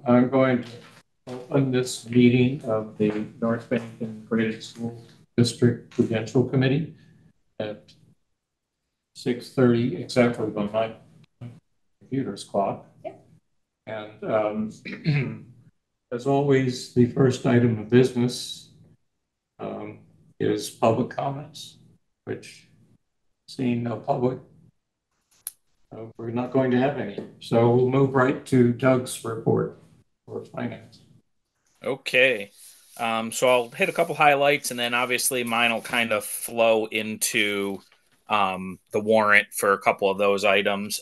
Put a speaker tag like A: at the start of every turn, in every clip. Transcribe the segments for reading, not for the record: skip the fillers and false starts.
A: I'm going to open this meeting of the North Bennington Graded School District Prudential Committee at 6:30, except for my computer's clock. And as always, the first item of business is public comments, which seeing no public, we're not going to have any. So we'll move right to Doug's report for finance.
B: Okay. So I'll hit a couple highlights, and then obviously mine will kind of flow into the warrant for a couple of those items.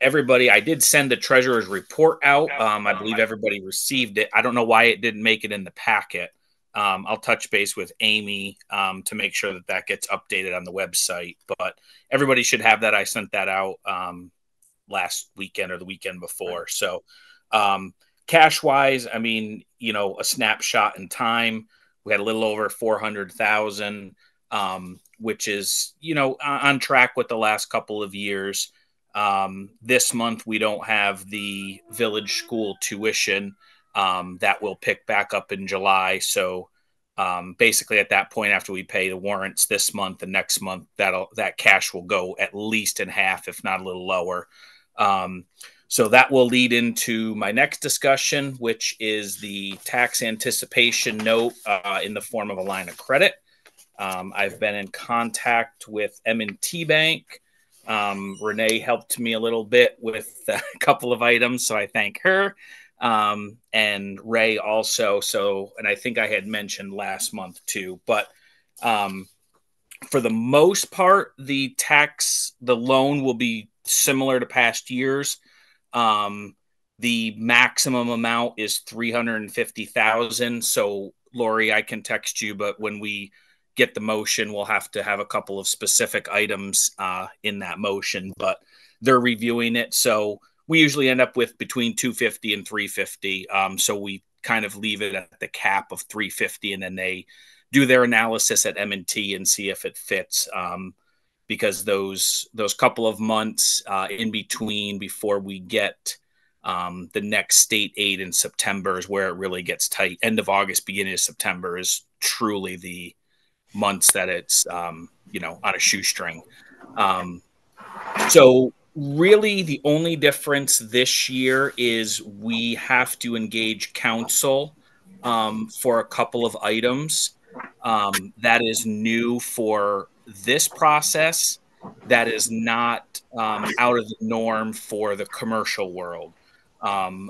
B: Everybody, I did send the treasurer's report out. I believe everybody received it. I don't know why it didn't make it in the packet. I'll touch base with Amy to make sure that that gets updated on the website. But everybody should have that. I sent that out last weekend or the weekend before. So cash-wise, I mean, you know, a snapshot in time, we had a little over 400,000, which is, you know, on track with the last couple of years. This month, we don't have the village school tuition that will pick back up in July. So basically at that point, after we pay the warrants this month and next month, that cash will go at least in half, if not a little lower. So that will lead into my next discussion, which is the tax anticipation note in the form of a line of credit. I've been in contact with M&T Bank. Renee helped me a little bit with a couple of items, so I thank her. And Ray also. And I think I had mentioned last month too, but for the most part, the loan will be similar to past years. The maximum amount is $350,000. So Lori, I can text you, but when we get the motion, we'll have to have a couple of specific items in that motion, but they're reviewing it. So we usually end up with between 250 and 350. So we kind of leave it at the cap of 350, and then they do their analysis at M&T and see if it fits. Because those couple of months in between before we get the next state aid in September is where it really gets tight. End of August, beginning of September is truly the months that it's, you know, on a shoestring. So really the only difference this year is we have to engage counsel for a couple of items. That is new for this process. That is not out of the norm for the commercial world.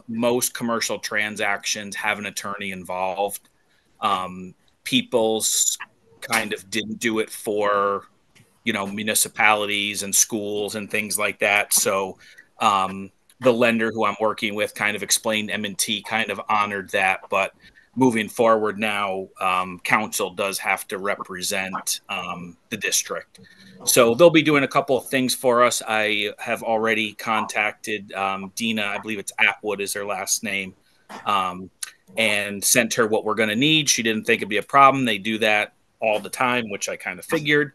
B: Most commercial transactions have an attorney involved. People's kind of didn't do it for, you know, municipalities and schools and things like that. So the lender who I'm working with kind of explained M&T kind of honored that, but moving forward now, council does have to represent the district. So they'll be doing a couple of things for us. I have already contacted Dina, I believe it's Atwood is their last name, and sent her what we're going to need. She didn't think it'd be a problem. They do that all the time, which I kind of figured.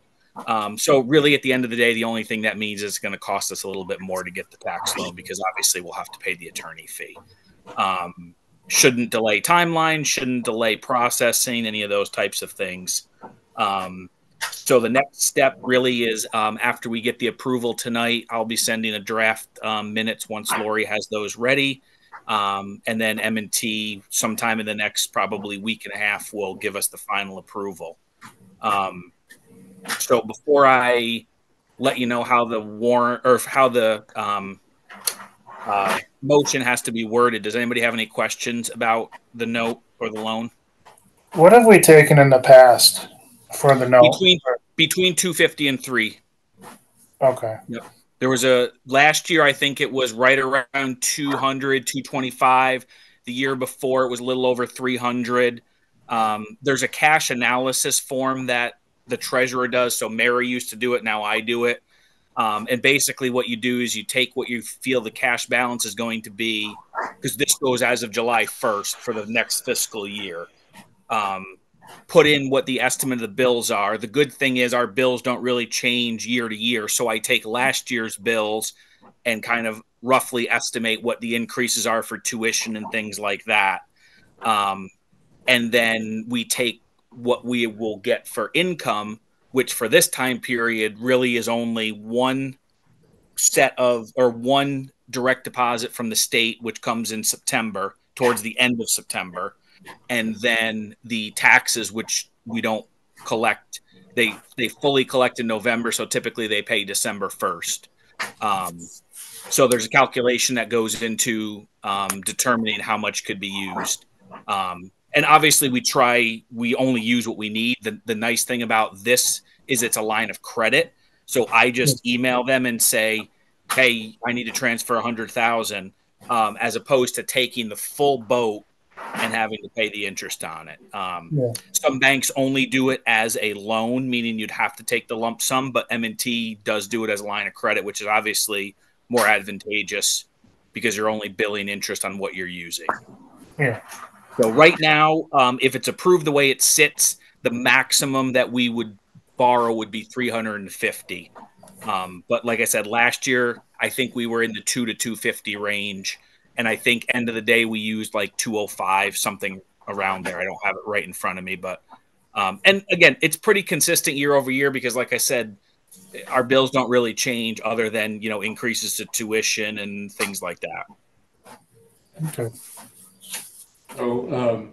B: So really at the end of the day, the only thing that means is it's going to cost us a little bit more to get the tax loan, because obviously we'll have to pay the attorney fee. Shouldn't delay timeline, shouldn't delay processing, any of those types of things. So the next step really is after we get the approval tonight, I'll be sending a draft minutes once Lori has those ready. And then M&T sometime in the next probably week and a half will give us the final approval. So before I let you know how the warrant or how the motion has to be worded, does anybody have any questions about the note or the loan?
C: What have we taken in the past for the note?
B: Between 250 and 3.
C: Okay.
B: Yep. There was last year, I think it was right around 200, 225. The year before it was a little over 300. There's a cash analysis form that the treasurer does. So Mary used to do it. Now I do it. And basically what you do is you take what you feel the cash balance is going to be, because this goes as of July 1st for the next fiscal year. Put in what the estimate of the bills are. The good thing is our bills don't really change year to year. So I take last year's bills and kind of roughly estimate what the increases are for tuition and things like that. And then we take what we will get for income, which for this time period really is only one direct deposit from the state, which comes in September, towards the end of September. And then the taxes, which we don't collect, they fully collect in November. So typically they pay December 1st. So there's a calculation that goes into determining how much could be used. And obviously we only use what we need. The nice thing about this is it's a line of credit. So I just email them and say, hey, I need to transfer 100,000, as opposed to taking the full boat and having to pay the interest on it. Some banks only do it as a loan, meaning you'd have to take the lump sum, but M&T does do it as a line of credit, which is obviously more advantageous because you're only billing interest on what you're using.
C: Yeah.
B: So right now, if it's approved the way it sits, the maximum that we would borrow would be 350. But like I said, last year, I think we were in the 2 to 250 range. And I think end of the day, we used like 205, something around there. I don't have it right in front of me, but, and again, it's pretty consistent year over year because like I said, our bills don't really change other than, increases to tuition and things like that.
C: Okay.
A: So,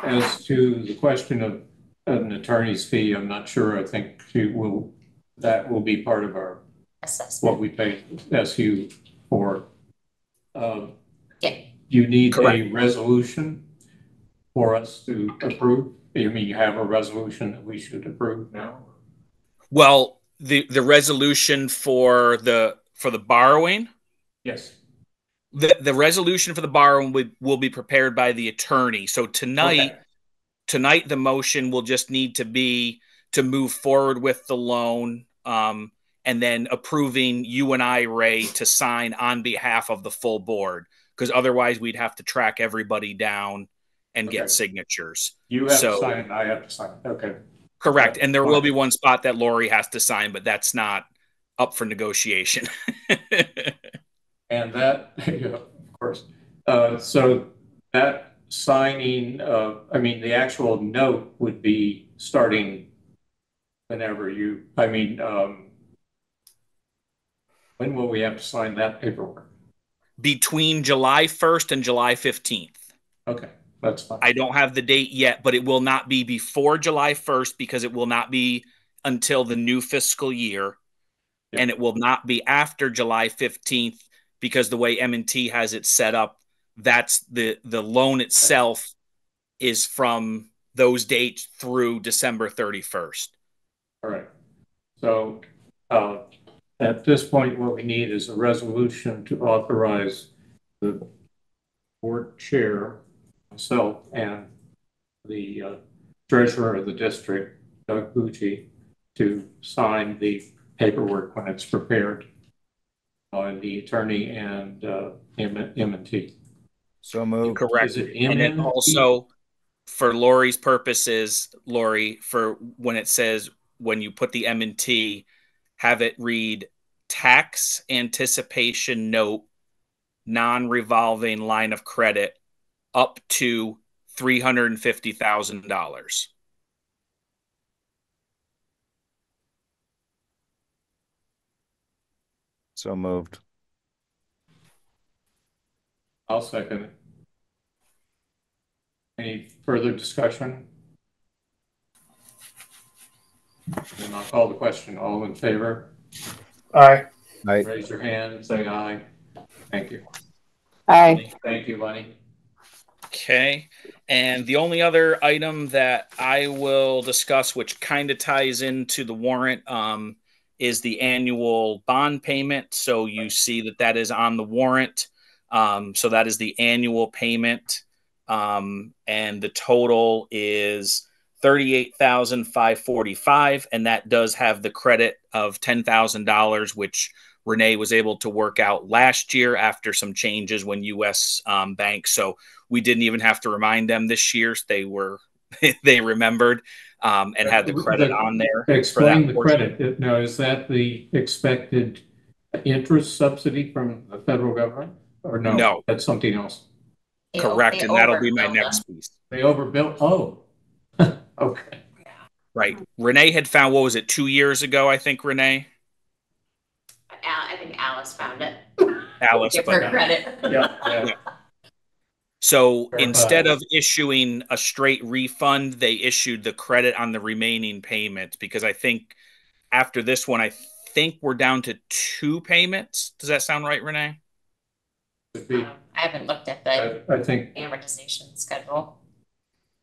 A: as to the question of an attorney's fee, I'm not sure. I think that will be part of our assessment, what we pay SU for.
D: Yeah.
A: You need
B: Correct.
A: a resolution for us to approve? You mean you have a resolution that we should approve now?
B: Well, the resolution for the borrowing.
A: Yes.
B: The resolution for the borrowing will be prepared by the attorney. So tonight, the motion will just need to be to move forward with the loan, and then approving you and I, Ray, to sign on behalf of the full board, because otherwise we'd have to track everybody down and get signatures.
A: You have to sign it, and I have to sign it. Okay.
B: Correct. And there will be one spot that Lori has to sign, but that's not up for negotiation.
A: And that, of course. So that signing, the actual note would be starting whenever when will we have to sign that paperwork?
B: Between July 1st and July 15th.
A: Okay, that's fine.
B: I don't have the date yet, but it will not be before July 1st because it will not be until the new fiscal year. Yep. And it will not be after July 15th because the way M&T has it set up, that's the loan itself is from those dates through December 31st.
A: All right. So at this point, what we need is a resolution to authorize the board chair, myself, and the treasurer of the district, Doug Bucci, to sign the paperwork when it's prepared by the attorney and M&T.
E: So moved.
B: Correct.
A: Is it
B: and then also for Lori's purposes, Lori, for when it says when you put the M&T, have it read tax anticipation note, non-revolving line of credit up to $350,000.
E: So moved.
A: I'll second it. Any further discussion? Then I'll call the question. All in favor?
C: Aye.
E: Aye.
A: Raise your hand and say aye. Thank you.
D: Aye.
A: Thank you, Lenny.
B: Okay. And the only other item that I will discuss, which kind of ties into the warrant, is the annual bond payment. So you see that is on the warrant. So that is the annual payment. And the total is $38,545. And that does have the credit of $10,000, which Renee was able to work out last year after some changes when U.S. banks. So we didn't even have to remind them this year. They remembered and had the credit on there.
A: Explain the credit. Now, is that the expected interest subsidy from the federal government? Or no?
B: No.
A: That's something else.
B: Correct, and that'll be my next piece.
A: They overbuilt? Oh, okay.
B: Right. Renee had found, what was it, 2 years ago, I think, Renee?
D: I think Alice found it.
B: Alice.
D: Give her credit.
A: Yeah.
B: So
A: Fair
B: instead
A: enough.
B: of issuing a straight refund, they issued the credit on the remaining payments, because I think after this one, I think we're down to 2 payments. Does that sound right, Renee?
D: I haven't looked at the
A: I think
D: amortization schedule.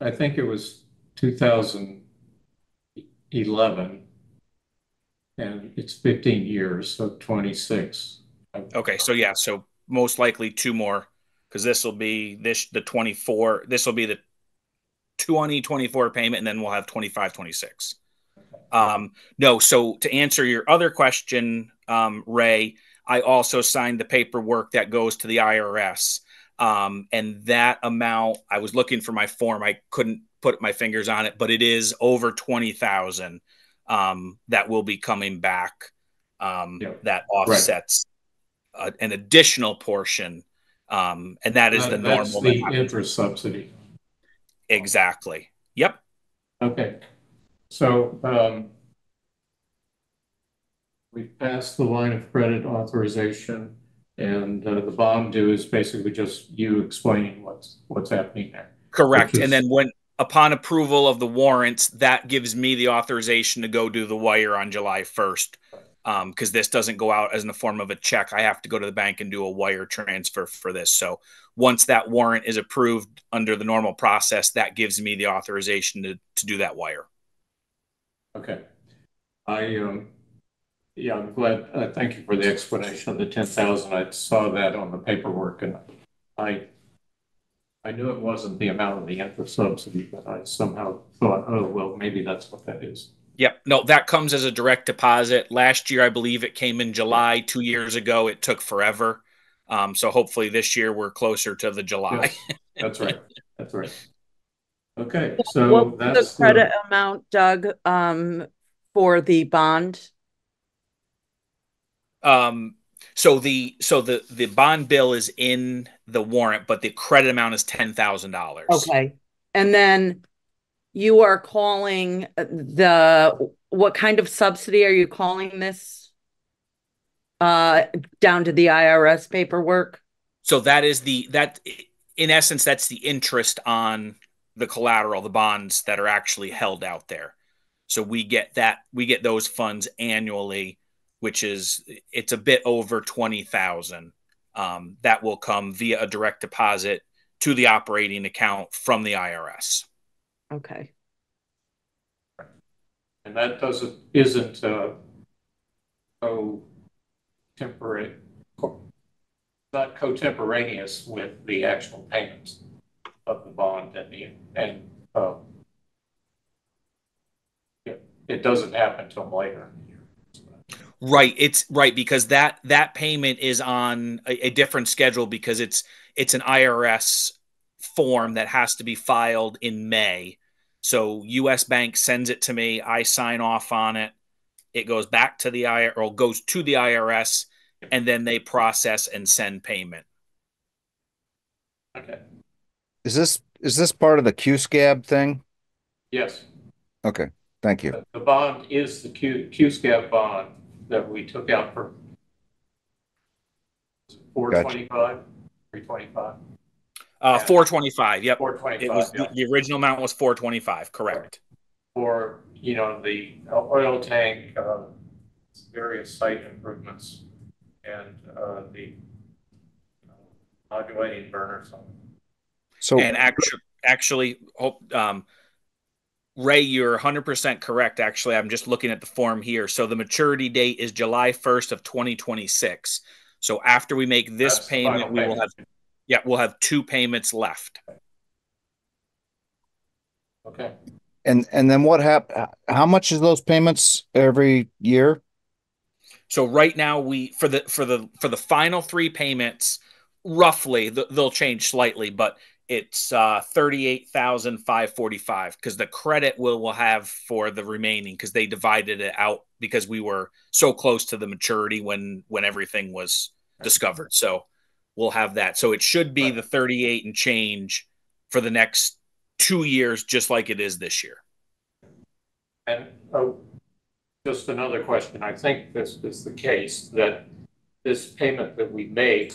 A: I think it was 2011, and it's 15 years, so 26.
B: Okay, so yeah, so most likely 2 more, because this will be the 24. This will be the 2024 payment, and then we'll have 25, 26. No, so to answer your other question, Ray, I also signed the paperwork that goes to the IRS. And that amount, I was looking for my form. I couldn't put my fingers on it, but it is over 20,000 that will be coming back. That offsets an additional portion. And that is the normal.
A: That's the interest subsidy.
B: Exactly. Yep.
A: Okay. So we've passed the line of credit authorization, and the bond due is basically just you explaining what's happening there.
B: Correct. And then upon approval of the warrants, that gives me the authorization to go do the wire on July 1st. Because this doesn't go out as in the form of a check. I have to go to the bank and do a wire transfer for this. So once that warrant is approved under the normal process, that gives me the authorization to do that wire.
A: Okay. I'm glad. Thank you for the explanation of the 10,000. I saw that on the paperwork, and I knew it wasn't the amount of the interest subsidy, but I somehow thought, oh, well, maybe that's what that is.
B: Yep. No, that comes as a direct deposit. Last year, I believe it came in July. 2 years ago, it took forever. So hopefully this year we're closer to the July.
A: Yes, that's right. That's right. Okay, so that's
F: the credit amount, Doug, for the bond.
B: So the bond bill is in the warrant, but the credit amount is $10,000.
F: Okay, and then you are calling what kind of subsidy are you calling this? Down to the IRS paperwork.
B: So that is in essence, that's the interest on the collateral, the bonds that are actually held out there. So we get those funds annually, it's a bit over 20,000. That will come via a direct deposit to the operating account from the IRS.
F: Okay.
A: And that isn't not contemporaneous with the actual payments of the bond it doesn't happen until later in the year.
B: Right. It's right, because that payment is on a different schedule, because it's an IRS form that has to be filed in May. So US Bank sends it to me. I sign off on it. It goes back to the IRS, and then they process and send payment.
A: Okay.
E: Is this part of the Q-Scab thing?
A: Yes.
E: Okay. Thank you.
A: The bond is the Q-Scab bond that we took out for 425, 325.
B: 425. Yep.
A: 425.
B: It was the original amount was 425. Correct.
A: For the oil tank, various site improvements, and the modulating burner.
E: So
B: and actually, Ray, you're 100% correct. Actually, I'm just looking at the form here. So the maturity date is July 1st of 2026. So after we make this payment, we'll have 2 payments left.
A: Okay.
E: And then what how much is those payments every year?
B: So right now for the final 3 payments, roughly they'll change slightly, but it's 38,545 because the credit will have for the remaining because they divided it out because we were so close to the maturity when everything was discovered. So we'll have that. So it should be the 38 and change for the next 2 years, just like it is this year.
A: And just another question. I think this is the case that this payment that we make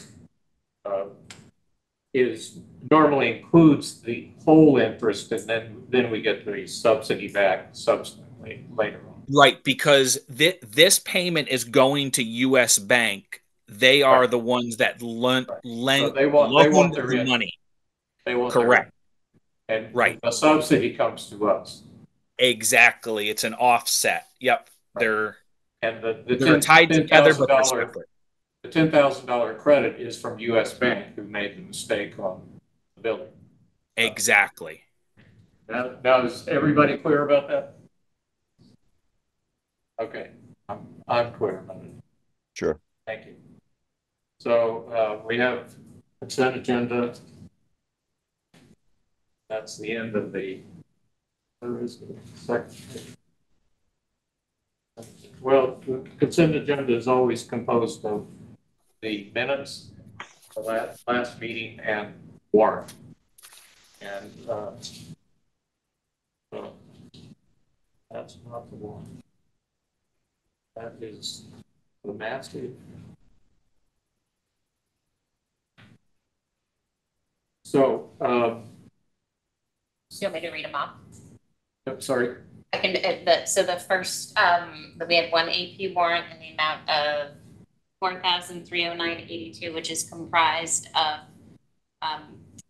A: is normally includes the whole interest, and then we get the subsidy back subsequently later on.
B: Right, because this payment is going to U.S. Bank. They are the ones that lend
A: So they want their
B: the money.
A: They want
B: correct,
A: and
B: right.
A: The subsidy comes to us.
B: Exactly, it's an offset. Yep,
A: Right. And
B: they're tied together, but they're separate.
A: The $10,000 credit is from U.S. Bank, who made the mistake on the building.
B: Exactly.
A: Now is everybody clear about that? Okay, I'm clear about it.
E: Sure.
A: Thank you. So we have consent agenda. That's the end of the. There is the second. Well, the consent agenda is always composed of the minutes, the last meeting, and warrant. And so that's not the one. That is the massive. So,
D: Do you want me to read them off?
A: I'm sorry.
D: I can, so the first, we had one AP warrant in the amount of 4,309.82, which is comprised of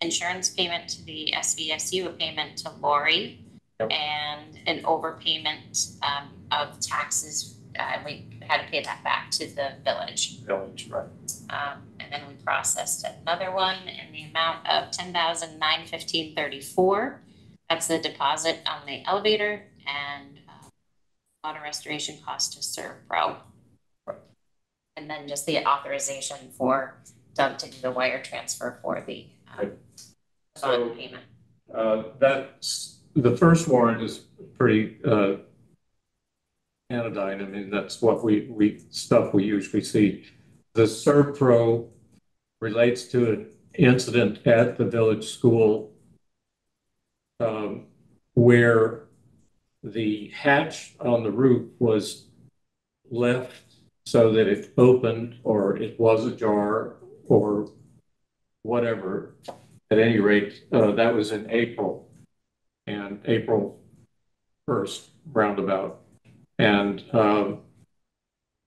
D: insurance payment to the SVSU, a payment to Lori,
A: Yep.
D: and an overpayment of taxes. We had to pay that back to the village.
A: Village, right.
D: And then we processed another one in the amount of $10,915.34. That's the deposit on the elevator and water restoration cost to ServPro.
A: Right.
D: And then just the authorization for Doug to do the wire transfer for the bond payment.
A: That's the first warrant is pretty anodyne. I mean, that's what we stuff we usually see. The ServPro relates to an incident at the village school where the hatch on the roof was left so that it opened, or it was ajar, or whatever. At any rate, that was in April, and April 1st, roundabout. And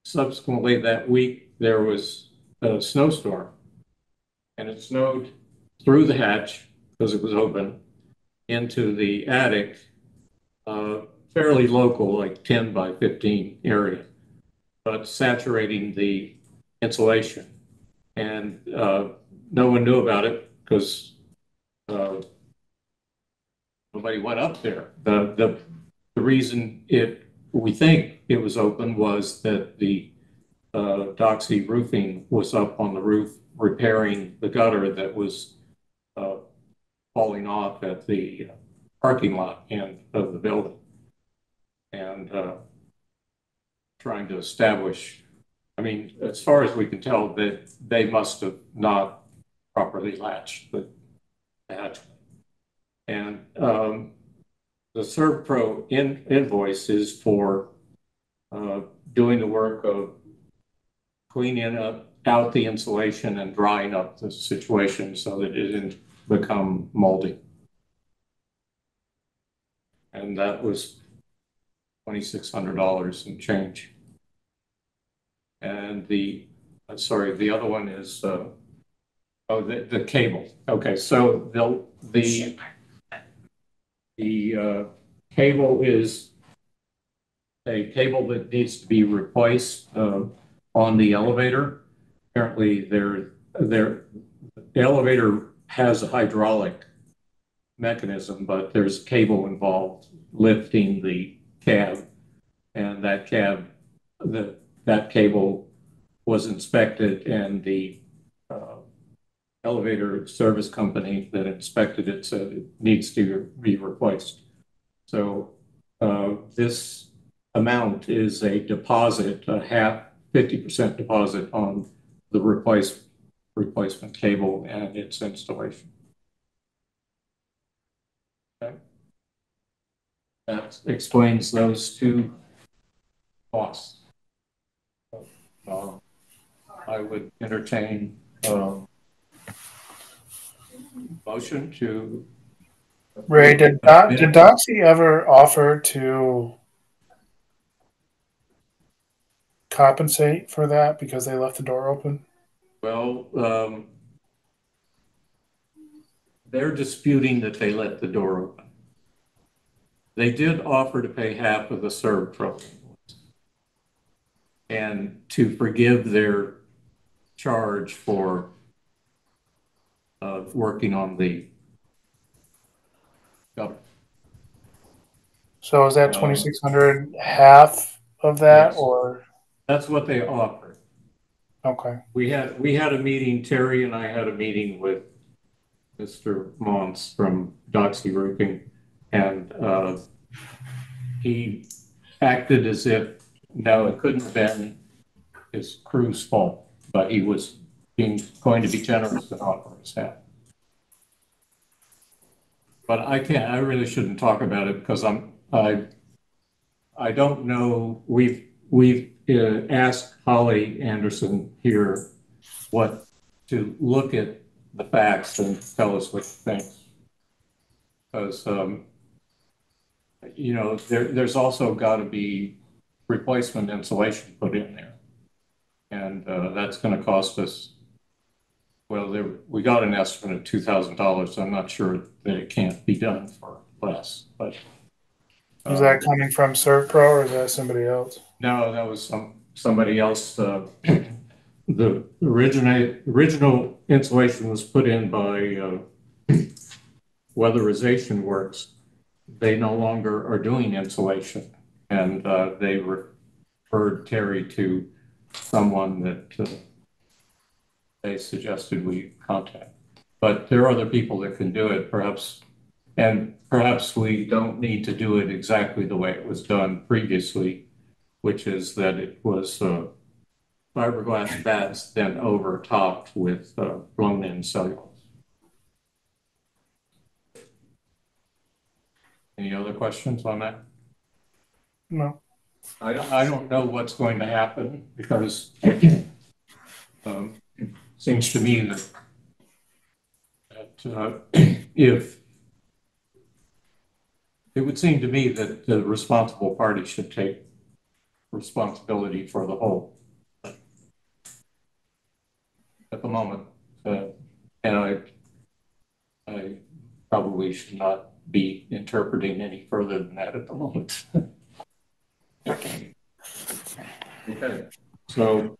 A: subsequently that week, there was a snowstorm, and it snowed through the hatch because it was open into the attic, fairly local, like 10 by 15 area, but saturating the insulation. And no one knew about it because nobody went up there. The reason we think it was open was that the Doxy roofing was up on the roof repairing the gutter that was falling off at the parking lot end of the building, and trying to establish, I mean, as far as we can tell, that they must have not properly latched the hatch. And the ServPro invoice is for doing the work of cleaning out the insulation and drying up the situation so that it didn't become moldy. And that was $2,600 and change. And the other one is the cable. Okay, so the cable is a cable that needs to be replaced on the elevator. Apparently, the elevator has a hydraulic mechanism, but there's cable involved lifting the cab, and that cable was inspected, and the elevator service company that inspected it said it needs to be replaced. So this amount is a deposit, a half, 50% deposit on the replacement cable and its installation. Okay. That explains those two costs. I would entertain motion to.
C: Ray, did Doxy ever offer to compensate for that because they left the door open?
A: Well, they're disputing that they let the door open. They did offer to pay half of the serve program and to forgive their charge for working on the government.
C: So is that 2,600 half of that,
A: Yes.
C: or
A: That's what they offered.
C: okay?
A: We had a meeting. Terry and I had a meeting with Mr. Mons from Doxy Roofing, and he acted as if no, it couldn't have been his crew's fault, but he was going to be generous and offer his half. But I really shouldn't talk about it because I don't know. We've asked Holly Anderson here to look at the facts and tell us what she thinks. Because, you know, there's also got to be replacement insulation put in there. And that's going to cost us, well, we got an estimate of $2,000. So I'm not sure that it can't be done for less. But
C: Is that coming from ServPro or is that somebody else?
A: no, that was somebody else. The original insulation was put in by Weatherization Works. They no longer are doing insulation, and they referred Terry to someone that they suggested we contact. But there are other people that can do it, perhaps, and perhaps we don't need to do it exactly the way it was done previously, which is that it was fiberglass bats then overtopped with blown-in cellulose. Any other questions on that?
C: No.
A: I don't know what's going to happen because it seems to me that if it would seem to me that the responsible party should take responsibility for the whole at the moment, and I probably should not be interpreting any further than that at the moment. Okay, so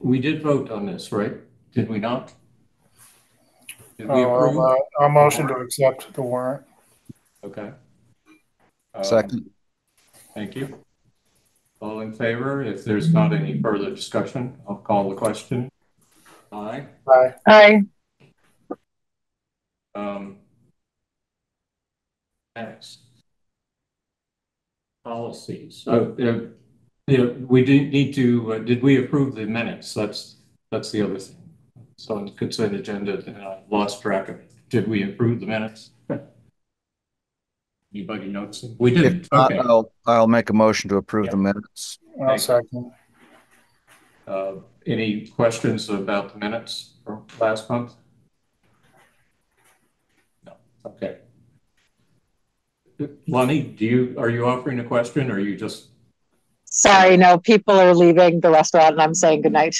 A: we did vote on this, right? Did we not? Did we approve?
C: I'll motion to accept the warrant.
A: Okay.
E: Second.
A: Thank you. All in favor? If there's not any further discussion, I'll call the question. Aye.
C: Aye.
G: Aye.
A: Next. Policies. Yeah, we did need to, did we approve the minutes? That's the other thing. So on the consent agenda, and I lost track of it. Did we approve the minutes? Anybody noticing? We didn't.
E: If not,
A: Okay.
E: I'll make a motion to approve the minutes.
C: I'll second.
A: Any questions about the minutes from last month? No. Okay. Lonnie, are you offering a question or are you just?
G: Sorry, no, people are leaving the restaurant and I'm saying goodnight.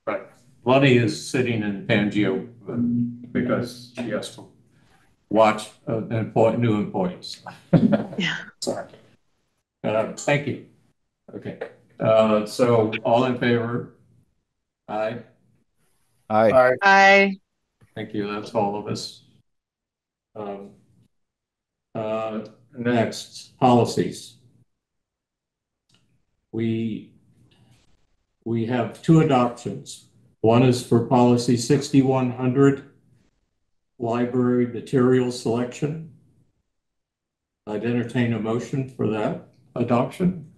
A: Right. Lonnie is sitting in Pangeo because she has to watch new employees.
G: Yeah.
A: Sorry. Thank you. Okay. So all in favor? Aye.
E: Aye.
C: Aye.
G: Aye.
A: Thank you. That's all of us. Next, policies. We we have two adoptions. One is for policy 6100, library material selection. I'd entertain a motion for that adoption.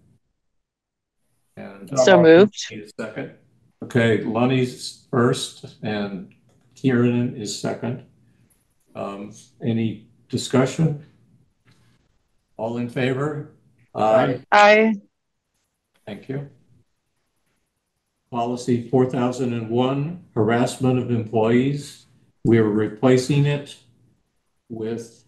A: And
G: So moved.
A: need a second. Okay, Lonnie's first and Kieran is second. Any discussion? All in favor? Aye.
G: Aye.
A: Thank you. Policy 4001, harassment of employees. We are replacing it with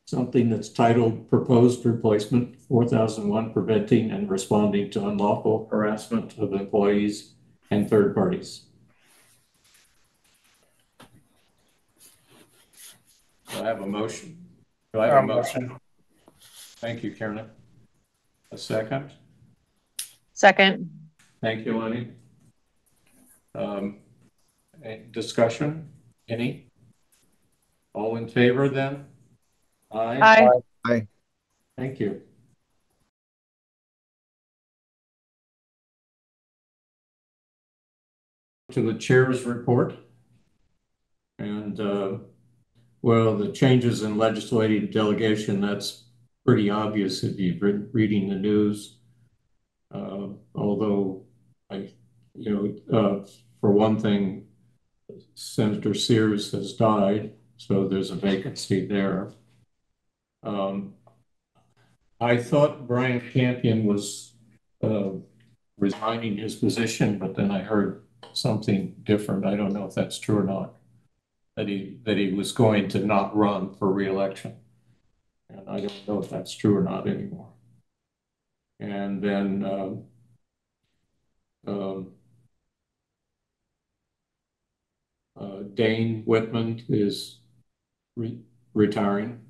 A: something that's titled Proposed Replacement 4001, preventing and responding to unlawful harassment of employees and third parties. Do I have a motion? Do I have a motion? Thank you, Karen. A second?
G: Second.
A: Thank you, Lenny. Any discussion? Any? All in favor then? Aye.
G: Aye.
E: Aye.
A: Thank you. To the chair's report. And well, the changes in legislative delegation, that's pretty obvious if you've been reading the news. Although for one thing, Senator Sears has died, so there's a vacancy there. I thought Brian Campion was resigning his position, but then I heard something different. I don't know if that's true or not, that he was going to not run for re-election. And I don't know if that's true or not anymore. And then Dane Whitman is retiring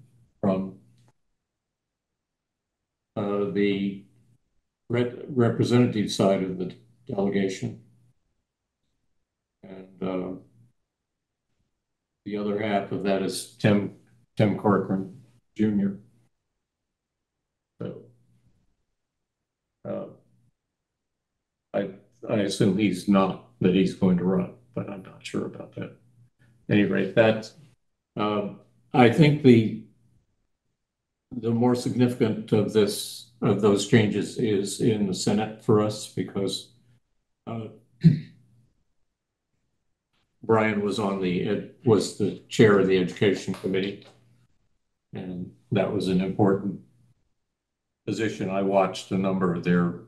A: from the representative side of the delegation. And the other half of that is Tim Corcoran Jr. So I assume he's going to run, but I'm not sure about that. At any rate, that I think the more significant of those changes is in the Senate for us, because Brian was the chair of the Education Committee, and that was an important position. I watched a number of their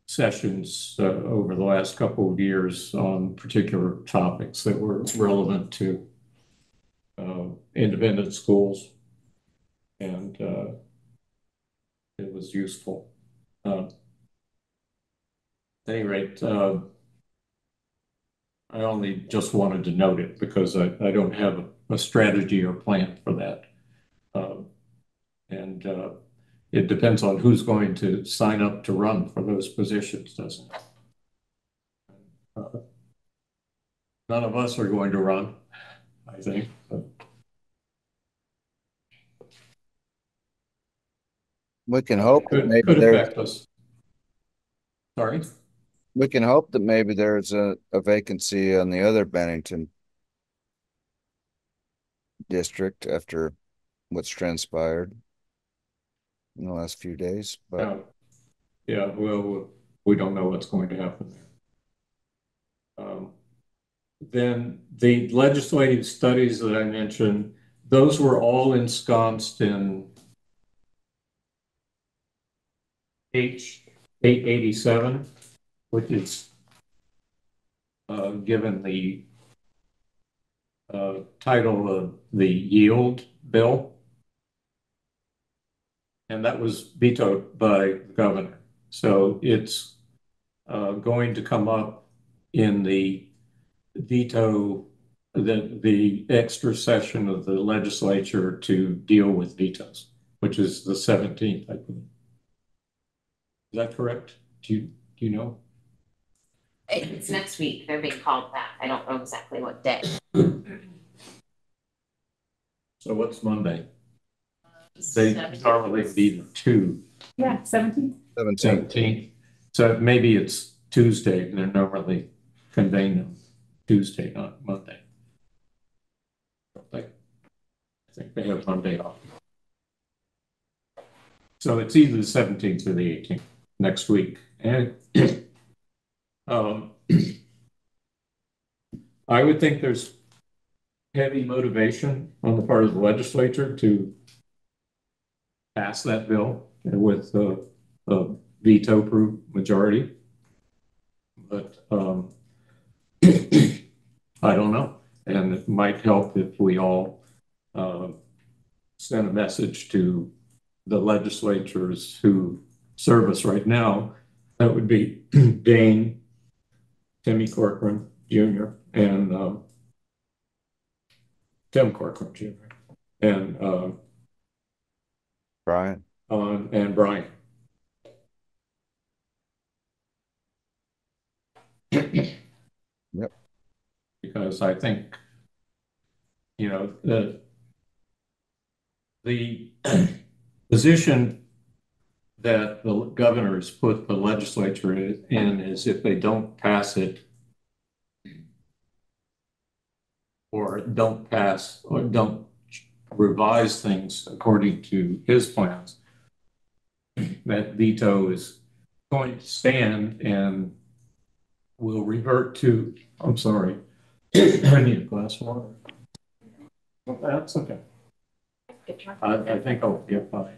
A: sessions over the last couple of years on particular topics that were relevant to independent schools, and it was useful. At any rate, I only just wanted to note it because I don't have a strategy or plan for that. And it depends on who's going to sign up to run for those positions, doesn't it? None of us are going to run, I think. But
E: We can hope that maybe
A: could
E: there's,
A: affect us. Sorry?
E: we can hope that maybe there's a vacancy on the other Bennington district after what's transpired in the last few days. But
A: yeah, well, we don't know what's going to happen there. Then the legislative studies that I mentioned, those were all ensconced in H 887, which is given the title of the yield bill. And that was vetoed by the governor. So it's going to come up in the veto, the extra session of the legislature to deal with vetoes, which is the 17th, I believe. Is that correct? Do you know?
D: It's next week. They're being called back. I don't know exactly what day.
A: So what's Monday? They normally be the 2.
H: Yeah, 17th.
E: 17th.
A: So maybe it's Tuesday, and they're normally convened on Tuesday, not Monday. I think they have Monday off. So it's either the 17th or the 18th next week. And I would think there's heavy motivation on the part of the legislature to pass that bill with a veto-proof majority. But I don't know. And it might help if we all send a message to the legislators who serve us right now. That would be Dane, Timmy Corcoran Jr., and Tim Corcoran Jr., and
E: Brian.
A: And Brian.
E: Yep.
A: Because I think, you know, the position that the governors put the legislature in is if they don't pass it or don't pass or don't revise things according to his plans, that veto is going to stand and will revert to, I'm sorry, I need a glass of water. That's okay. I think I'll get by.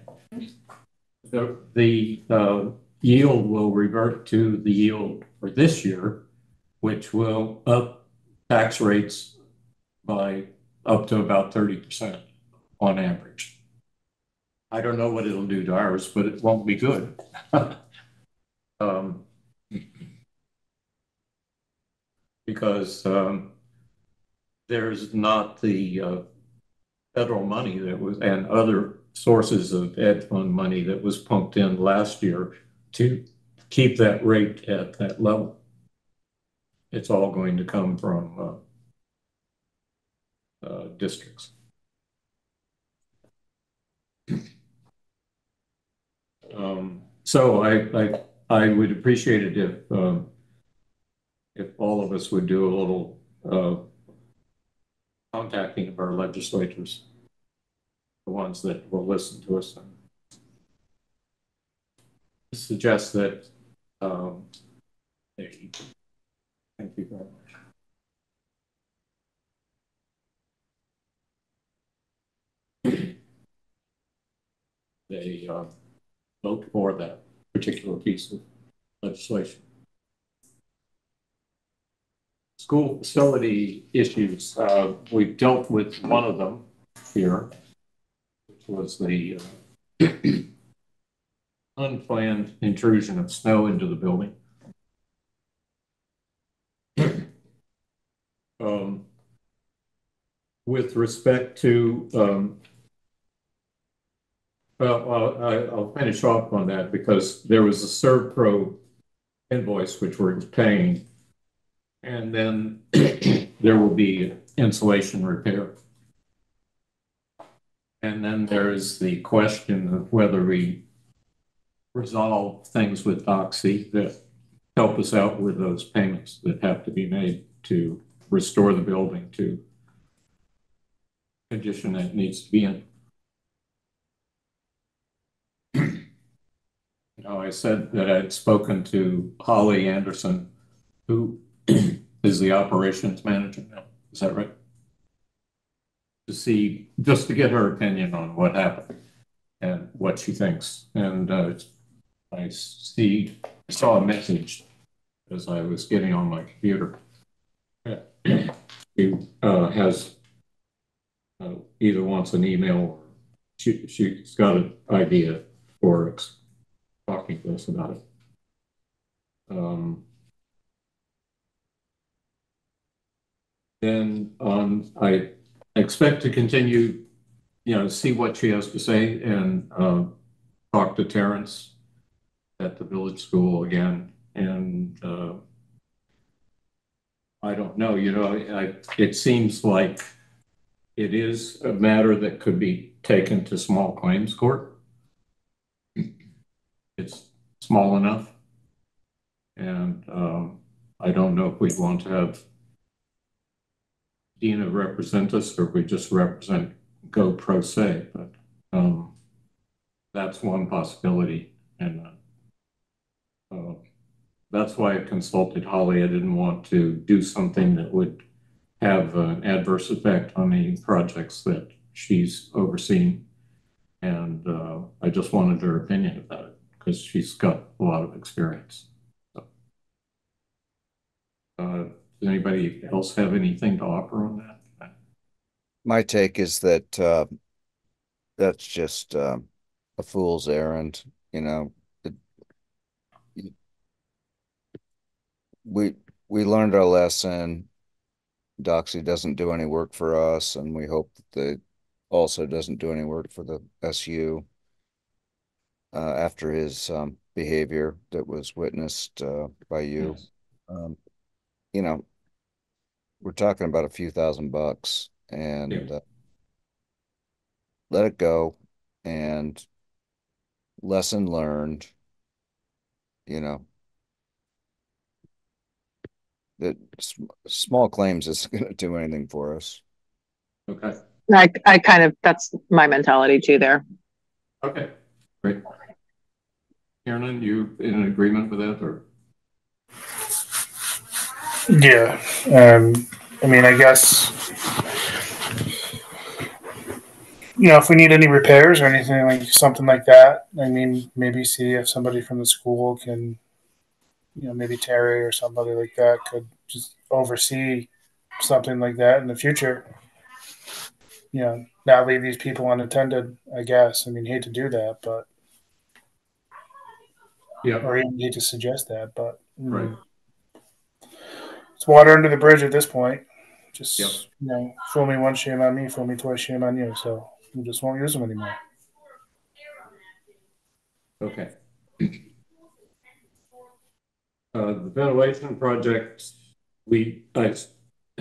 A: The yield will revert to the yield for this year, which will up tax rates by up to about 30% on average. I don't know what it'll do to ours, but it won't be good. Because there's not the federal money that was, and other sources of ed fund money that was pumped in last year to keep that rate at that level. It's all going to come from districts. So I would appreciate it if all of us would do a little contacting of our legislators, the ones that will listen to us, and suggest that thank you very much. They vote for that particular piece of legislation. School facility issues, we've dealt with one of them here, which was the unplanned intrusion of snow into the building. With respect to, I'll finish off on that because there was a ServPro invoice which we're paying, and then there will be insulation repair. And then there's the question of whether we resolve things with Oxy that help us out with those payments that have to be made to restore the building to condition that it needs to be in. Now, I said that I'd spoken to Holly Anderson, who is the operations manager now. Is that right? To see, just to get her opinion on what happened and what she thinks. And I saw a message as I was getting on my computer. She has either wants an email or she's got an idea for talking to us about it. Then I expect to continue, see what she has to say and talk to Terrence at the village school again. And I don't know, it seems like it is a matter that could be taken to small claims court. It's small enough. And I don't know if we want to have Dina represent us or if we just represent go pro se, but that's one possibility. And that's why I consulted Holly. I didn't want to do something that would have an adverse effect on the projects that she's overseeing. And I just wanted her opinion about it because she's got a lot of experience. So, does anybody else have anything to offer on that?
E: My take is that that's just a fool's errand. You know, it, we we learned our lesson. Doxy doesn't do any work for us, and we hope that they also doesn't do any work for the SU after his behavior that was witnessed by you.
A: Yes.
E: You know, we're talking about a few $1,000 and
A: Yeah.
E: let it go and lesson learned, you know, that small claims isn't going to do anything for us.
A: Okay.
G: I kind of, that's my mentality too there.
A: Okay. Great. Karen, you in agreement with that or?
C: Yeah. I mean, I guess, if we need any repairs or anything like something like that, I mean, maybe see if somebody from the school can, maybe Terry or somebody like that could just oversee something like that in the future. Not leave these people unattended, I guess. I mean, hate to do that, but,
A: Yeah.
C: or even hate to suggest that, but
A: Right.
C: It's water under the bridge at this point. Just,
A: Yep.
C: fool me once, shame on me, fool me twice, shame on you. So we just won't use them anymore.
A: Okay. The ventilation project, I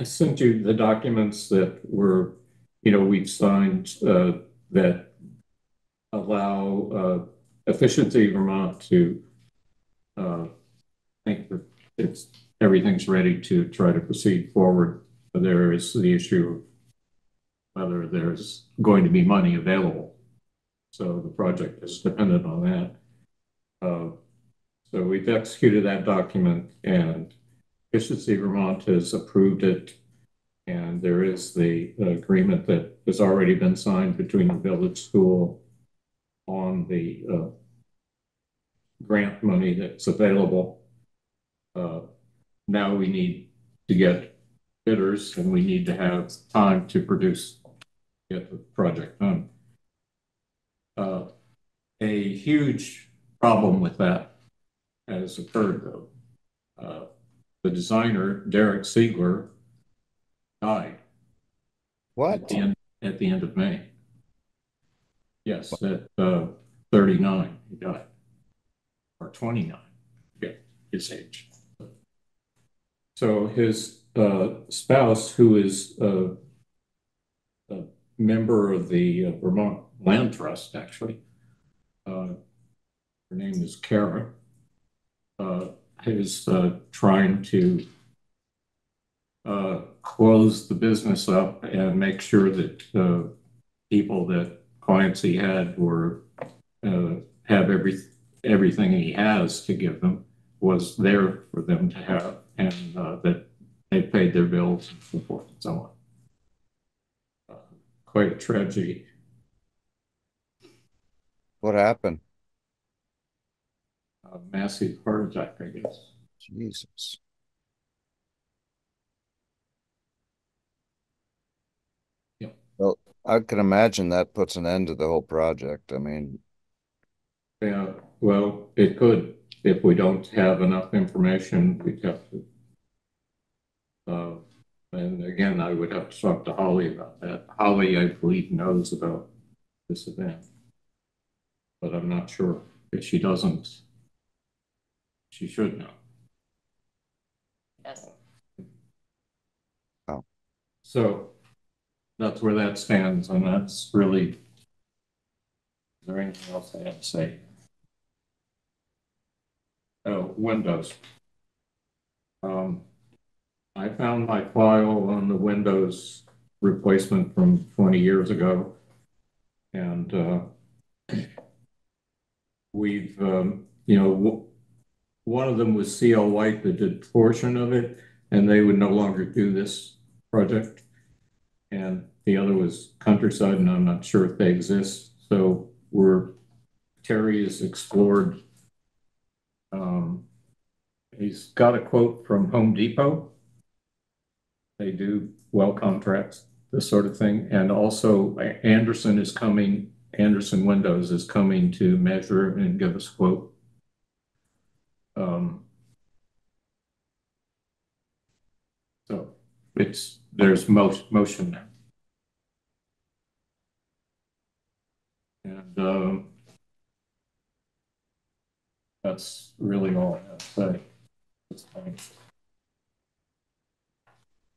A: sent you the documents that were, we've signed that allow Efficiency Vermont to think that everything's ready to try to proceed forward. There is the issue of whether there's going to be money available. So the project is dependent on that. So we've executed that document and Efficiency Vermont has approved it. And there is the agreement that has already been signed between the village school on the grant money that's available. Now we need to get bidders and we need to have time to get the project done. A huge problem with that has occurred though. The designer, Derek Siegler, died.
E: What?
A: At the end of May. Yes, at 39, he died. Or 29, yeah, his age. So his spouse, who is a member of the Vermont Land Trust, actually, her name is Kara, is trying to close the business up and make sure that people that clients he had were have everything he has to give them was there for them to have, and that they paid their bills and so forth and so on. Quite a tragedy.
E: What happened?
A: A massive heart attack, I guess.
E: Jesus.
A: Yeah.
E: Well, I can imagine that puts an end to the whole project. I mean,
A: Yeah, well, it could. If we don't have enough information, we'd have to. And again, I would have to talk to Holly about that. Holly, I believe, knows about this event, but I'm not sure. If she doesn't, she should know.
D: Yes.
E: oh,
A: So that's where that stands, and that's really. Is there anything else I have to say? Oh, windows. I found my file on the Windows replacement from 20 years ago, and we've, one of them was CL White that did a portion of it, and they would no longer do this project. And the other was Countryside, and I'm not sure if they exist. So Terry has explored. He's got a quote from Home Depot. They do well contracts, this sort of thing. And also Anderson Windows is coming to measure and give us a quote. So there's motion now. And that's really all I have to say at this point.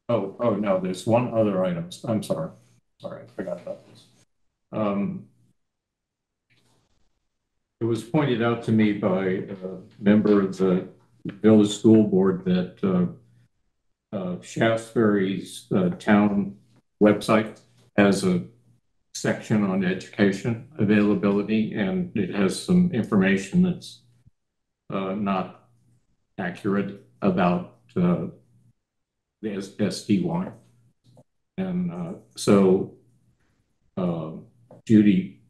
A: Oh no, there's one other item. I'm sorry. Sorry, I forgot about this. It was pointed out to me by a member of the village school board that Shaftesbury's town website has a section on education availability, and it has some information that's not accurate about the SDY. And so Judy,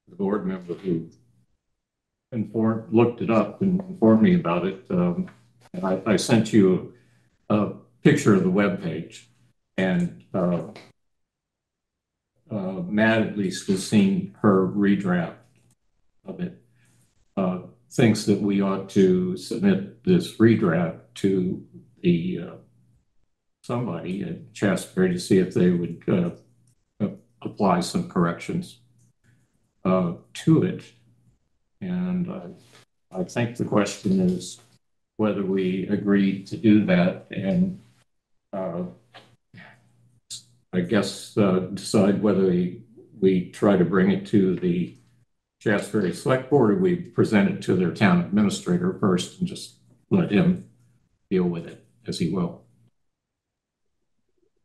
A: the board member who looked it up and informed me about it, and I sent you a picture of the webpage, and Matt at least has seen her redraft of it. Thinks that we ought to submit this redraft to the somebody at Shaftesbury to see if they would apply some corrections to it. And I think the question is whether we agree to do that, and I guess decide whether we try to bring it to the Shaftesbury Select Board, or we present it to their town administrator first and just let him deal with it as he will.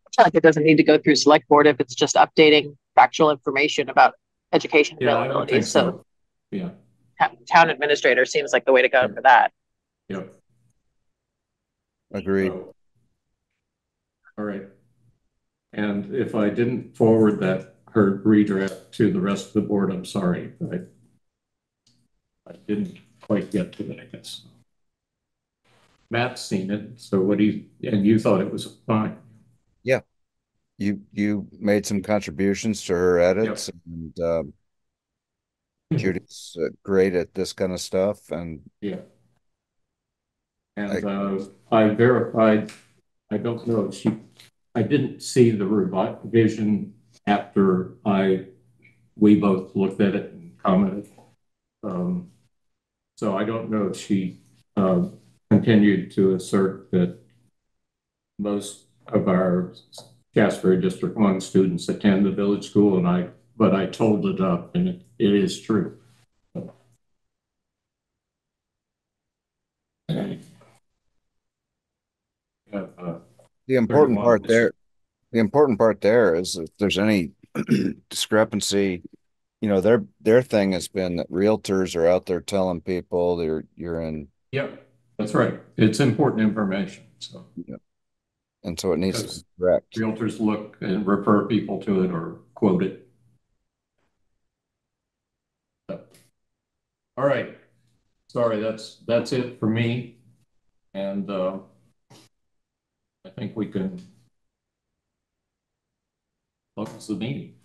G: I feel like it doesn't need to go through select board if it's just updating factual information about education availability.
A: I think so. Yeah.
G: Town administrator seems like the way to go for that.
A: Yep.
E: Agreed.
A: So, all right. And if I didn't forward her redraft to the rest of the board, I'm sorry. I didn't quite get to it, I guess. Matt's seen it, so and you thought it was fine.
E: Yeah. You made some contributions to her edits, yep. And Judy's great at this kind of stuff, and
A: yeah. And I verified. I don't know if I didn't see the revision after we both looked at it and commented. So I don't know if she continued to assert that most of our Shaftesbury District 1 students attend the village school, but I told it up, and it is true.
E: The important part there is if there's any discrepancy, their thing has been that realtors are out there telling people you're in.
A: Yep, that's right. It's important information. So. Yep.
E: And so it needs to be correct.
A: Realtors look and refer people to it or quote it. So. All right. Sorry, that's it for me. And I think we can close the meeting.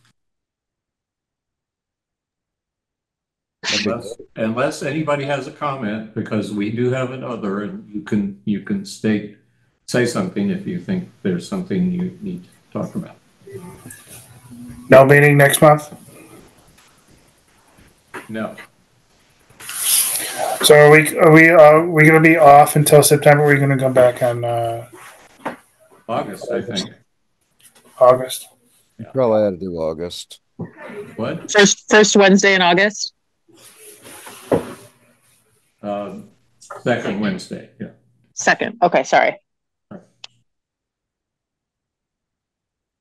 A: Unless anybody has a comment, because we do have another, and you can say something if you think there's something you need to talk about.
C: No meeting next month?
A: No.
C: So are we going to be off until September? Or are we going to come back on
A: August, I think.
C: August.
E: Yeah. Probably had to do August.
A: What?
G: First Wednesday in August?
A: Second Wednesday, yeah.
G: Second. Okay, sorry.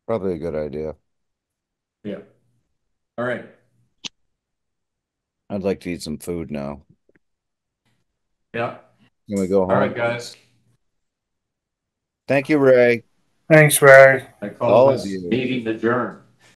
E: Probably a good idea.
A: Yeah. All right.
E: I'd like to eat some food now.
A: Yeah.
E: Can we go
A: All right,
E: home?
A: guys.
E: Thank you, Ray.
C: Thanks, Ray.
A: I call
E: All of
A: this
E: you.
A: meeting adjourned.